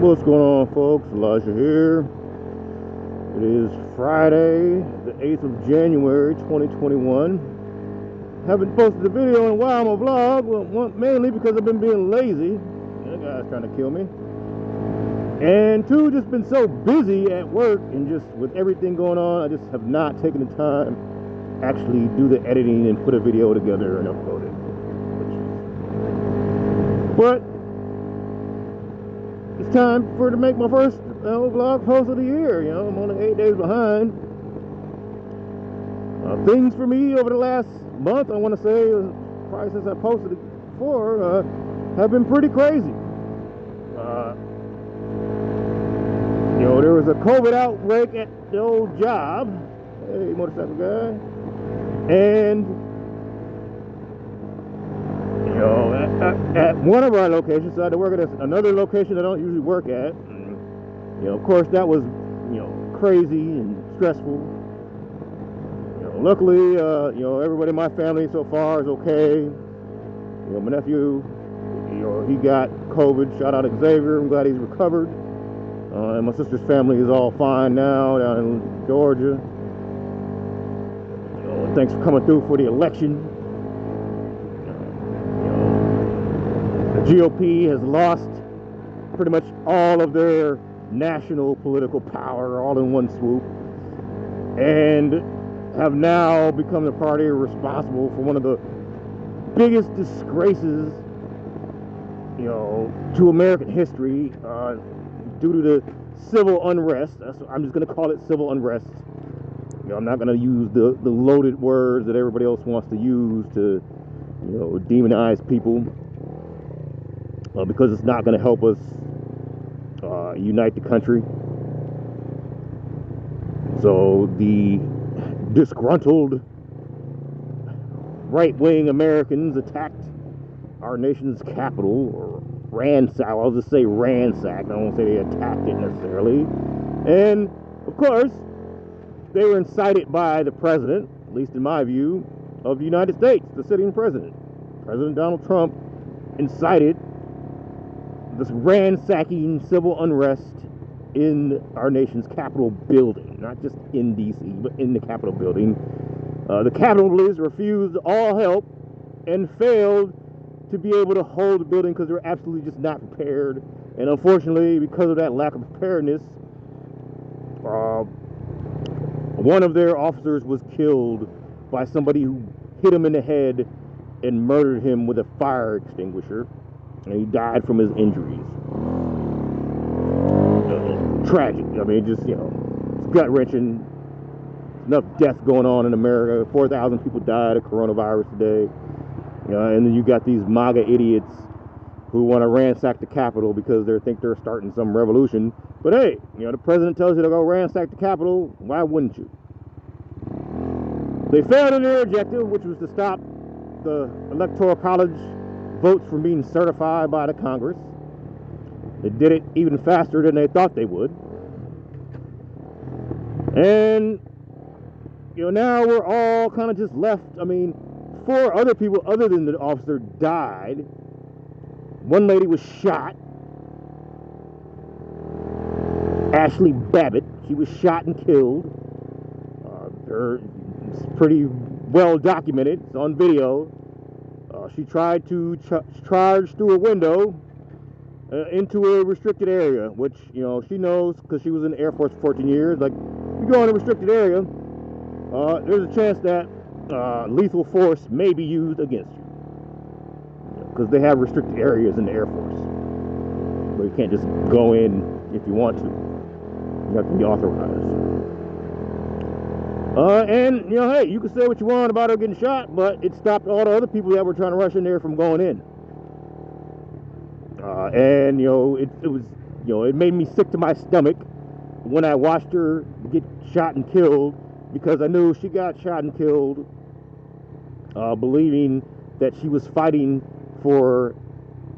What's going on, folks? Elijah here. It is Friday, the 8th of January, 2021. Haven't posted a video in a while on my vlog, well, mainly because I've been being lazy. That guy's trying to kill me. And two, just been so busy at work and just with everything going on, I just have not taken the time to actually do the editing and put a video together and upload it. But it's time to make my first vlog post of the year. I'm only 8 days behind. Things for me over the last month, I want to say, probably since I posted it before, have been pretty crazy. There was a COVID outbreak at the old job. Hey, motorcycle guy. And at one of our locations, so I had to work at another location I don't usually work at. And, of course, that was, crazy and stressful. Luckily, everybody in my family so far is okay. My nephew, he got COVID. Shout out to Xavier. I'm glad he's recovered. And my sister's family is all fine now down in Georgia. Thanks for coming through for the election. The GOP has lost pretty much all of their national political power all in one swoop, and have now become the party responsible for one of the biggest disgraces, to American history, due to the civil unrest. I'm just going to call it civil unrest. I'm not going to use the loaded words that everybody else wants to use to, demonize people, because it's not going to help us unite the country. So the disgruntled right-wing Americans attacked our nation's capital, or ransacked. I'll just say ransacked. I won't say they attacked it necessarily. And of course, they were incited by the president, at least in my view, of the United States, the sitting president. President Donald Trump incited this ransacking civil unrest in our nation's Capitol building, not just in D.C., but in the Capitol building. The Capitol Police refused all help and failed to be able to hold the building because they're absolutely just not prepared. And unfortunately, because of that lack of preparedness, one of their officers was killed by somebody who hit him in the head and murdered him with a fire extinguisher, and he died from his injuries. Tragic. I mean, just, it's gut-wrenching. Enough death going on in America. 4,000 people died of coronavirus today. And then you got these MAGA idiots who want to ransack the Capitol because they think they're starting some revolution. But hey, the president tells you to go ransack the Capitol. Why wouldn't you? They failed in their objective, which was to stop the Electoral College votes from being certified by the Congress. They did it even faster than they thought they would. And, now we're all kind of just left. I mean, 4 other people other than the officer died. One lady was shot. Ashley Babbitt. She was shot and killed. It's pretty well documented. It's on video. She tried to charge through a window into a restricted area, which, she knows because she was in the Air Force for 14 years. Like, you go in a restricted area, there's a chance that lethal force may be used against you, because they have restricted areas in the Air Force where you can't just go in if you want to. You have to be authorized. And hey, you can say what you want about her getting shot, but it stopped all the other people that were trying to rush in there from going in. And it was, it made me sick to my stomach when I watched her get shot and killed, because I knew she got shot and killed believing that she was fighting for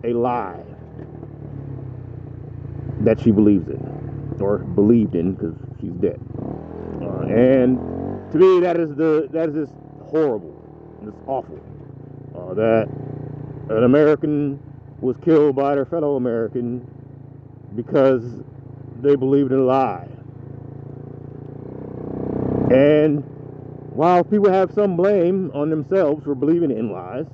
a lie that she believes in, or believed in, because she's dead. And to me, that is just horrible. It's awful that an American was killed by their fellow American because they believed in a lie. And while people have some blame on themselves for believing in lies,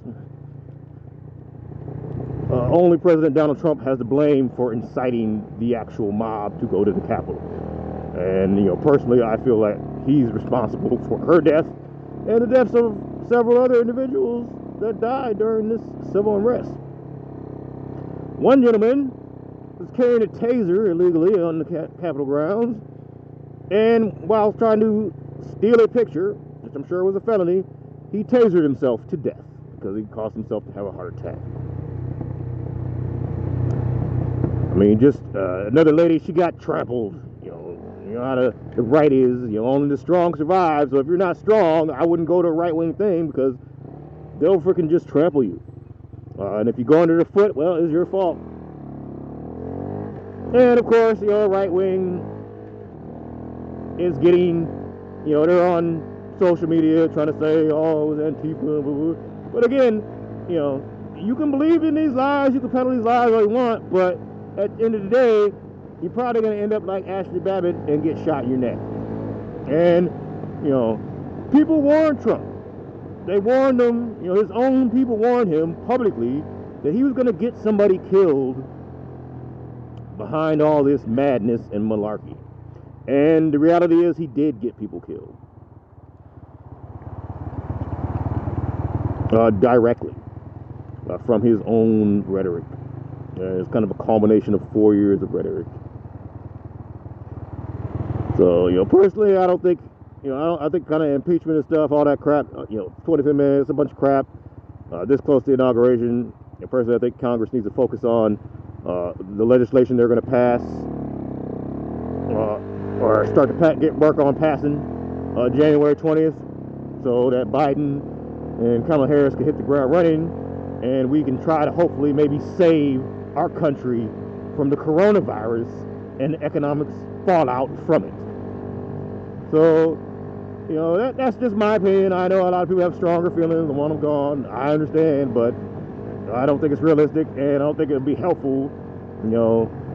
only President Donald Trump has the blame for inciting the actual mob to go to the Capitol. And, personally, I feel like he's responsible for her death and the deaths of several other individuals that died during this civil unrest. One gentleman was carrying a taser illegally on the Capitol grounds, and while trying to steal a picture, which I'm sure was a felony, he tasered himself to death because he caused himself to have a heart attack. I mean, just another lady, she got trampled. You know how the right is, only the strong survive. So if you're not strong, I wouldn't go to a right-wing thing because they'll freaking just trample you. And if you go under the foot, well, it's your fault. And of course, right wing is getting, they're on social media trying to say, oh, it was Antifa, blah, blah, blah. But again, you can believe in these lies, you can peddle these lies all you want, but at the end of the day, you're probably going to end up like Ashley Babbitt and get shot in your neck. And, people warned Trump. They warned him, his own people warned him publicly that he was going to get somebody killed behind all this madness and malarkey. And the reality is he did get people killed. Directly. From his own rhetoric. It's kind of a culmination of 4 years of rhetoric. So, personally, I don't think, I think kind of impeachment and stuff, all that crap, 25 minutes, a bunch of crap, this close to the inauguration. Personally, I think Congress needs to focus on the legislation they're going to pass, or start to get work on passing January 20th, so that Biden and Kamala Harris can hit the ground running, and we can try to hopefully maybe save our country from the coronavirus and the economic fallout from it. So, that's just my opinion. I know a lot of people have stronger feelings and want them gone. I understand, but I don't think it's realistic, and I don't think it would be helpful.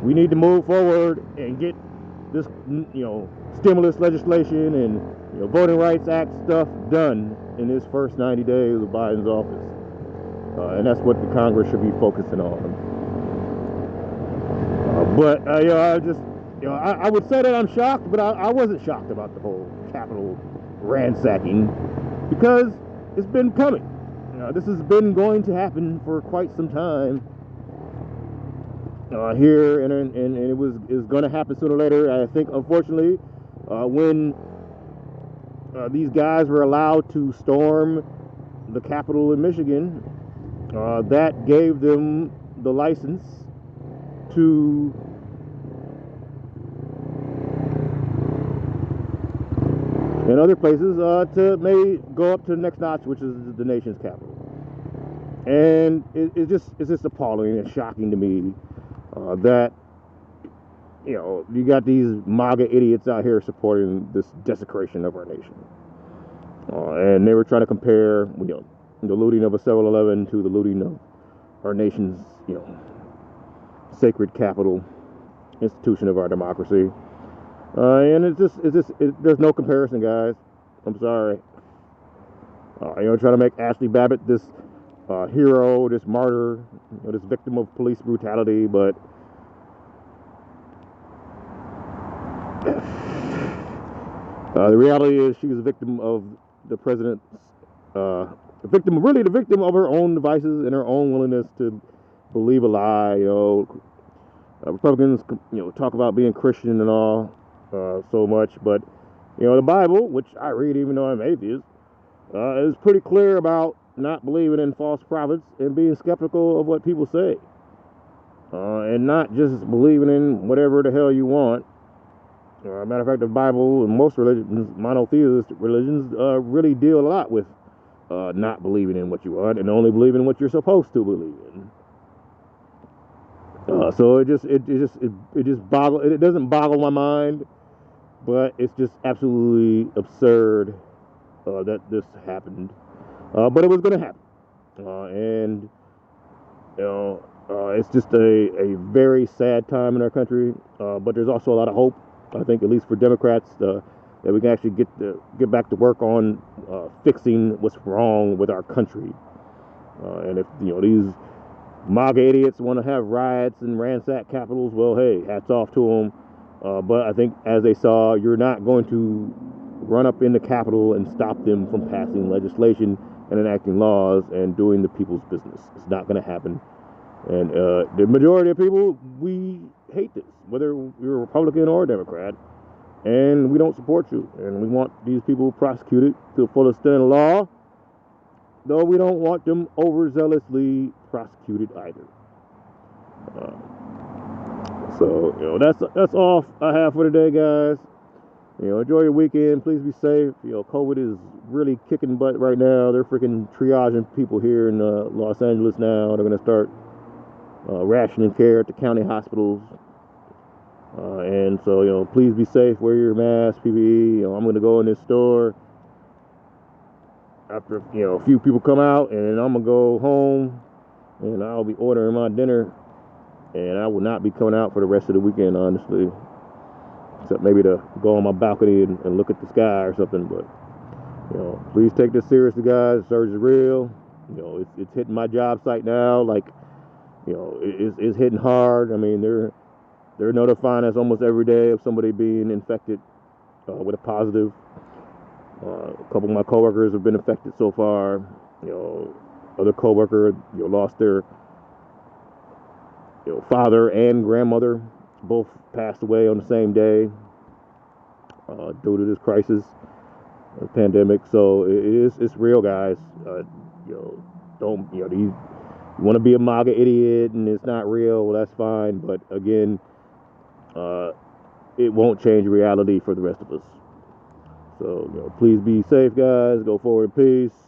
We need to move forward and get this, stimulus legislation and, Voting Rights Act stuff done in this first 90 days of Biden's office. And that's what the Congress should be focusing on. But I just, I would say that I'm shocked, but I wasn't shocked about the whole Capitol ransacking because it's been coming. This has been going to happen for quite some time here, and it is going to happen sooner or later. I think, unfortunately, when these guys were allowed to storm the Capitol in Michigan, that gave them the license to in other places to may go up to the next notch, which is the nation's capital. And it's just appalling and shocking to me that you got these MAGA idiots out here supporting this desecration of our nation. And they were trying to compare the looting of a 7-Eleven to the looting of our nation's sacred capital, institution of our democracy. And there's no comparison, guys. I'm sorry. Trying to make Ashley Babbitt this hero, this martyr, this victim of police brutality, but the reality is she was a victim of the president's, the victim of her own devices and her own willingness to believe a lie. Republicans, talk about being Christian and all so much, but the Bible, which I read even though I'm atheist, is pretty clear about not believing in false prophets and being skeptical of what people say, and not just believing in whatever the hell you want. Matter of fact, the Bible and most religions, monotheistic religions, really deal a lot with not believing in what you want and only believing in what you're supposed to believe in. So it doesn't boggle my mind, but it's just absolutely absurd that this happened. But it was going to happen, and It's just a very sad time in our country, but there's also a lot of hope. I think, at least for Democrats, that we can actually get back to work on fixing what's wrong with our country. And if these MAGA idiots want to have riots and ransack capitals, well, hey, hats off to them. But I think, as they saw, you're not going to run up in the Capitol and stop them from passing legislation and enacting laws and doing the people's business. It's not going to happen. And the majority of people, we hate this, whether you're a Republican or a Democrat, and we don't support you. And we want these people prosecuted to the fullest extent of the law, though we don't want them overzealously prosecuted either. So that's all I have for today, guys. Enjoy your weekend. Please be safe. COVID is really kicking butt right now. They're freaking triaging people here in Los Angeles now. They're going to start rationing care at the county hospitals. And so, please be safe. Wear your mask, PPE. I'm going to go in this store after, a few people come out, and then I'm going to go home, and I'll be ordering my dinner. And I will not be coming out for the rest of the weekend, honestly. Except maybe to go on my balcony and look at the sky or something. But, please take this seriously, guys. The surge is real. It's hitting my job site now. Like, it's hitting hard. I mean, they're notifying us almost every day of somebody being infected with a positive. A couple of my coworkers have been infected so far. Other coworker, lost their father and grandmother, both passed away on the same day due to this crisis, pandemic. So it's real, guys. Don't you want to be a MAGA idiot and it's not real? Well, that's fine, but again, it won't change reality for the rest of us. So please be safe, guys. Go forward in peace.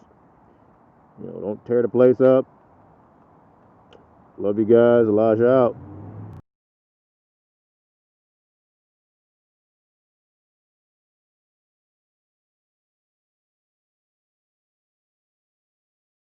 Don't tear the place up. Love you guys. Elijah out.